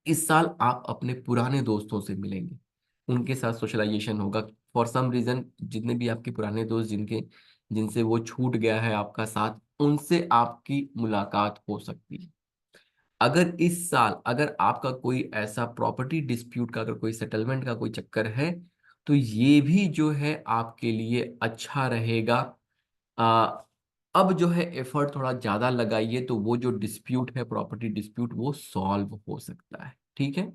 इस साल आप अपने पुराने दोस्तों से मिलेंगे, उनके साथ सोशलाइजेशन होगा। फॉर सम रीजन जितने भी आपके पुराने दोस्त जिनसे वो छूट गया है आपका साथ, उनसे आपकी मुलाकात हो सकती है। अगर इस साल अगर आपका कोई ऐसा प्रॉपर्टी डिस्प्यूट का अगर कोई सेटलमेंट का कोई चक्कर है, तो ये भी जो है आपके लिए अच्छा रहेगा। आ, अब जो है एफर्ट थोड़ा ज्यादा लगाइए तो वो जो डिस्प्यूट है, प्रॉपर्टी डिस्प्यूट, वो सॉल्व हो सकता है। ठीक है,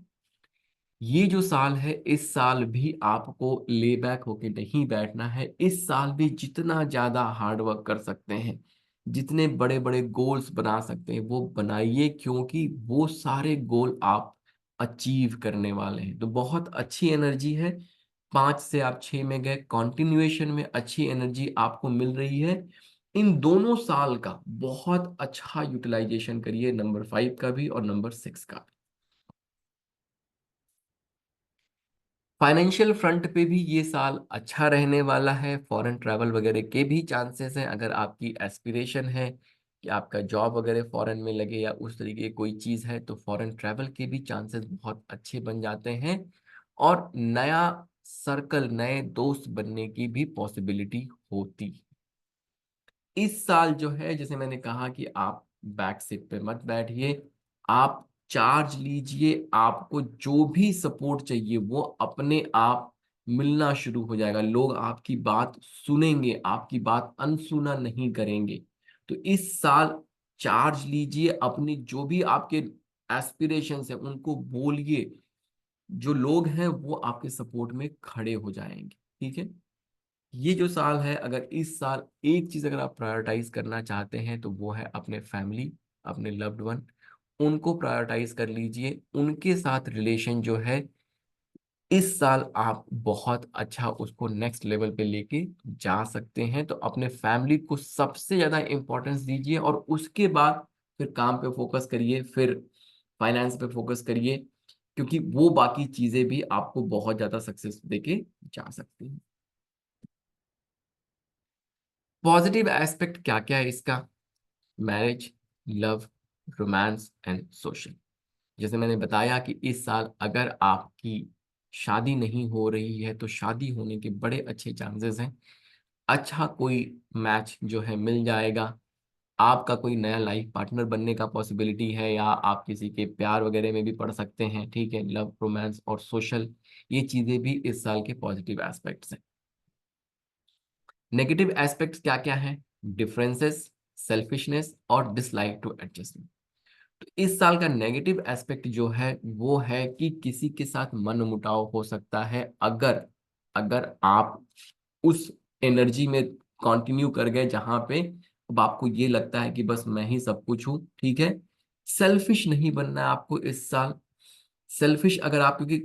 ये जो साल है, इस साल भी आपको ले बैक होके नहीं बैठना है। इस साल भी जितना ज्यादा हार्ड वर्क कर सकते हैं, जितने बड़े बड़े गोल्स बना सकते हैं वो बनाइए, क्योंकि वो सारे गोल आप अचीव करने वाले हैं। तो बहुत अच्छी एनर्जी है। 5 से आप 6 में गए, कॉन्टिन्यूएशन में अच्छी एनर्जी आपको मिल रही है। इन दोनों साल का बहुत अच्छा यूटिलाइजेशन करिए, नंबर 5 का भी और नंबर 6 का भी। फाइनेंशियल फ्रंट पे भी ये साल अच्छा रहने वाला है। फॉरेन ट्रैवल वगैरह के भी चांसेस हैं। अगर आपकी एस्पिरेशन है कि आपका जॉब वगैरह फॉरेन में लगे या उस तरीके की कोई चीज़ है, तो फॉरेन ट्रैवल के भी चांसेस बहुत अच्छे बन जाते हैं, और नया सर्कल, नए दोस्त बनने की भी पॉसिबिलिटी होती है। इस साल जो है, जैसे मैंने कहा कि आप बैक सीट पे मत बैठिए, आप चार्ज लीजिए। आपको जो भी सपोर्ट चाहिए वो अपने आप मिलना शुरू हो जाएगा। लोग आपकी बात सुनेंगे, आपकी बात अनसुना नहीं करेंगे। तो इस साल चार्ज लीजिए, अपनी जो भी आपके एस्पिरेशंस है उनको बोलिए। जो लोग हैं वो आपके सपोर्ट में खड़े हो जाएंगे। ठीक है, ये जो साल है, अगर इस साल एक चीज अगर आप प्रायोरिटाइज करना चाहते हैं तो वो है अपने फैमिली, अपने लव्ड वन, उनको प्रायोरिटाइज कर लीजिए। उनके साथ रिलेशन जो है इस साल आप बहुत अच्छा उसको नेक्स्ट लेवल पे लेके जा सकते हैं। तो अपने फैमिली को सबसे ज्यादा इंपॉर्टेंस दीजिए, और उसके बाद फिर काम पे फोकस करिए, फिर फाइनेंस पे फोकस करिए, क्योंकि वो बाकी चीजें भी आपको बहुत ज्यादा सक्सेस देके जा सकती हैं। पॉजिटिव एस्पेक्ट क्या क्या है इसका? Marriage, love, romance and social. जैसे मैंने बताया कि इस साल अगर आपकी शादी नहीं हो रही है तो शादी होने के बड़े अच्छे चांसेस हैं। अच्छा कोई मैच जो है मिल जाएगा। आपका कोई नया लाइफ पार्टनर बनने का पॉसिबिलिटी है, या आप किसी के प्यार वगैरह में भी पड़ सकते हैं। ठीक है, लव, रोमांस और सोशल, ये चीजें भी इस साल के पॉजिटिव एस्पेक्ट्स हैं। नेगेटिव एस्पेक्ट्स क्या क्या हैं? डिफरेंसेस, सेल्फिशनेस और डिसलाइक टू एडजस्टमेंट। तो इस साल का नेगेटिव एस्पेक्ट जो है वो है कि किसी के साथ मनमुटाव हो सकता है, अगर अगर आप उस एनर्जी में कंटिन्यू कर गए जहां पे अब आपको ये लगता है कि बस मैं ही सब कुछ हूं। ठीक है, सेल्फिश नहीं बनना है आपको इस साल। सेल्फिश अगर आप, क्योंकि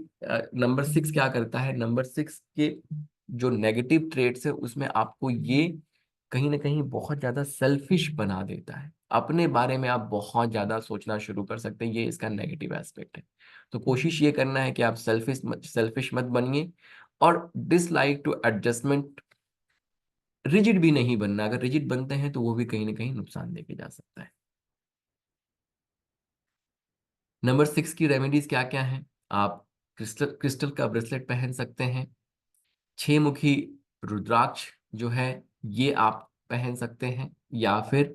नंबर 6 क्या करता है, नंबर 6 के जो नेगेटिव ट्रेड्स है उसमें आपको ये कहीं ना कहीं बहुत ज्यादा सेल्फिश बना देता है। अपने बारे में आप बहुत ज्यादा सोचना शुरू कर सकते हैं, ये इसका नेगेटिव एस्पेक्ट है। तो कोशिश ये करना है कि आप सेल्फिश मत बनिए। और डिसलाइक टू एडजस्टमेंट, रिजिड भी नहीं बनना। अगर रिजिड बनते हैं तो वो भी कहीं ना कहीं नुकसान देके जा सकता है। नंबर 6 की रेमेडीज क्या क्या है? आप क्रिस्टल क्रिस्टल का ब्रेसलेट पहन सकते हैं। 6 मुखी रुद्राक्ष जो है ये आप पहन सकते हैं, या फिर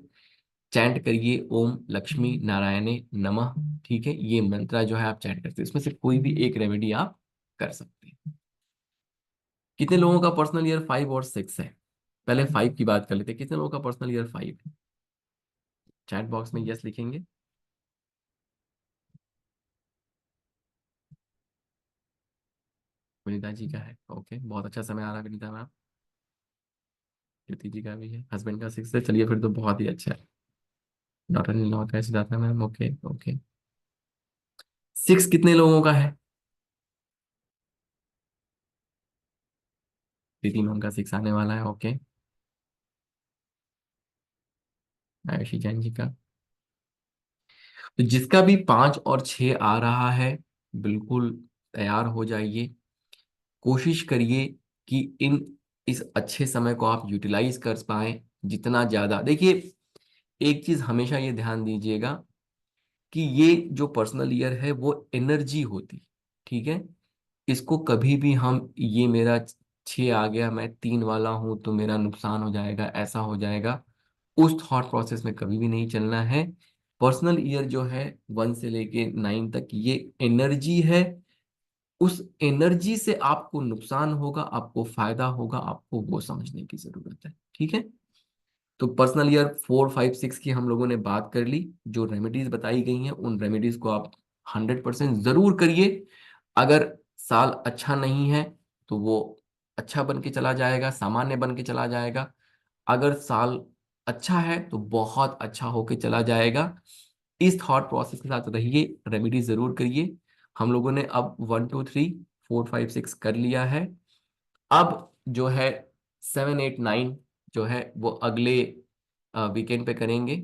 चैंट करिए ओम लक्ष्मी नारायणे नमः। ठीक है, ये मंत्र जो है आप चैंट करते हैं, इसमें से कोई भी एक रेमेडी आप कर सकते हैं। कितने लोगों का पर्सनल ईयर 5 और 6 है? पहले 5 की बात कर लेते हैं। कितने लोगों का पर्सनल ईयर 5? चैट बॉक्स में यस लिखेंगे। विनीता जी का है, ओके, बहुत अच्छा समय आ रहा है विनीता मैम। ज्योति जी का भी है, हस्बैंड का 6 है, चलिए फिर तो बहुत ही अच्छा है। डॉटर इन लॉ का सिद्धार्थ मैम, ओके ओके। 6 कितने लोगों का है? प्रीति मैम का 6 आने वाला है, ओके। आयुषी जैन जी का। तो जिसका भी 5 और 6 आ रहा है, बिल्कुल तैयार हो जाइए। कोशिश करिए कि इन इस अच्छे समय को आप यूटिलाइज कर पाए जितना ज्यादा। देखिए, एक चीज हमेशा ये ध्यान दीजिएगा कि ये जो पर्सनल ईयर है वो एनर्जी होती, ठीक है। इसको कभी भी हम ये मेरा 6 आ गया, मैं 3 वाला हूं तो मेरा नुकसान हो जाएगा, ऐसा हो जाएगा, उस थॉट प्रोसेस में कभी भी नहीं चलना है। पर्सनल ईयर जो है 1 से लेके 9 तक ये एनर्जी है। उस एनर्जी से आपको नुकसान होगा, आपको फायदा होगा, आपको वो समझने की जरूरत है। ठीक है, तो पर्सनल ईयर 4, 5, 6 की हम लोगों ने बात कर ली। जो रेमेडीज बताई गई हैं उन रेमेडीज को आप 100% जरूर करिए। अगर साल अच्छा नहीं है तो वो अच्छा बन के चला जाएगा, सामान्य बन के चला जाएगा। अगर साल अच्छा है तो बहुत अच्छा होके चला जाएगा। इस थॉट प्रोसेस के साथ रहिए, रेमेडी जरूर करिए। हम लोगों ने अब 1, 2, 3, 4, 5, 6 कर लिया है। अब जो है 7, 8, 9 जो है वो अगले वीकेंड पे करेंगे।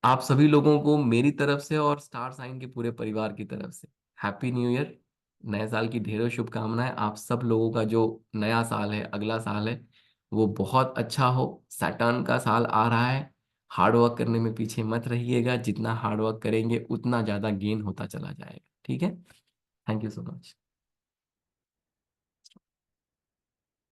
आप सभी लोगों को मेरी तरफ से और स्टार साइन के पूरे परिवार की तरफ से हैप्पी न्यू ईयर, नए साल की ढेरों शुभकामनाएं। आप सब लोगों का जो नया साल है, अगला साल है, वो बहुत अच्छा हो। सैटर्न का साल आ रहा है, हार्ड वर्क करने में पीछे मत रहिएगा। जितना हार्ड वर्क करेंगे उतना ज्यादा गेन होता चला जाएगा। ठीक है, थैंक यू सो मच।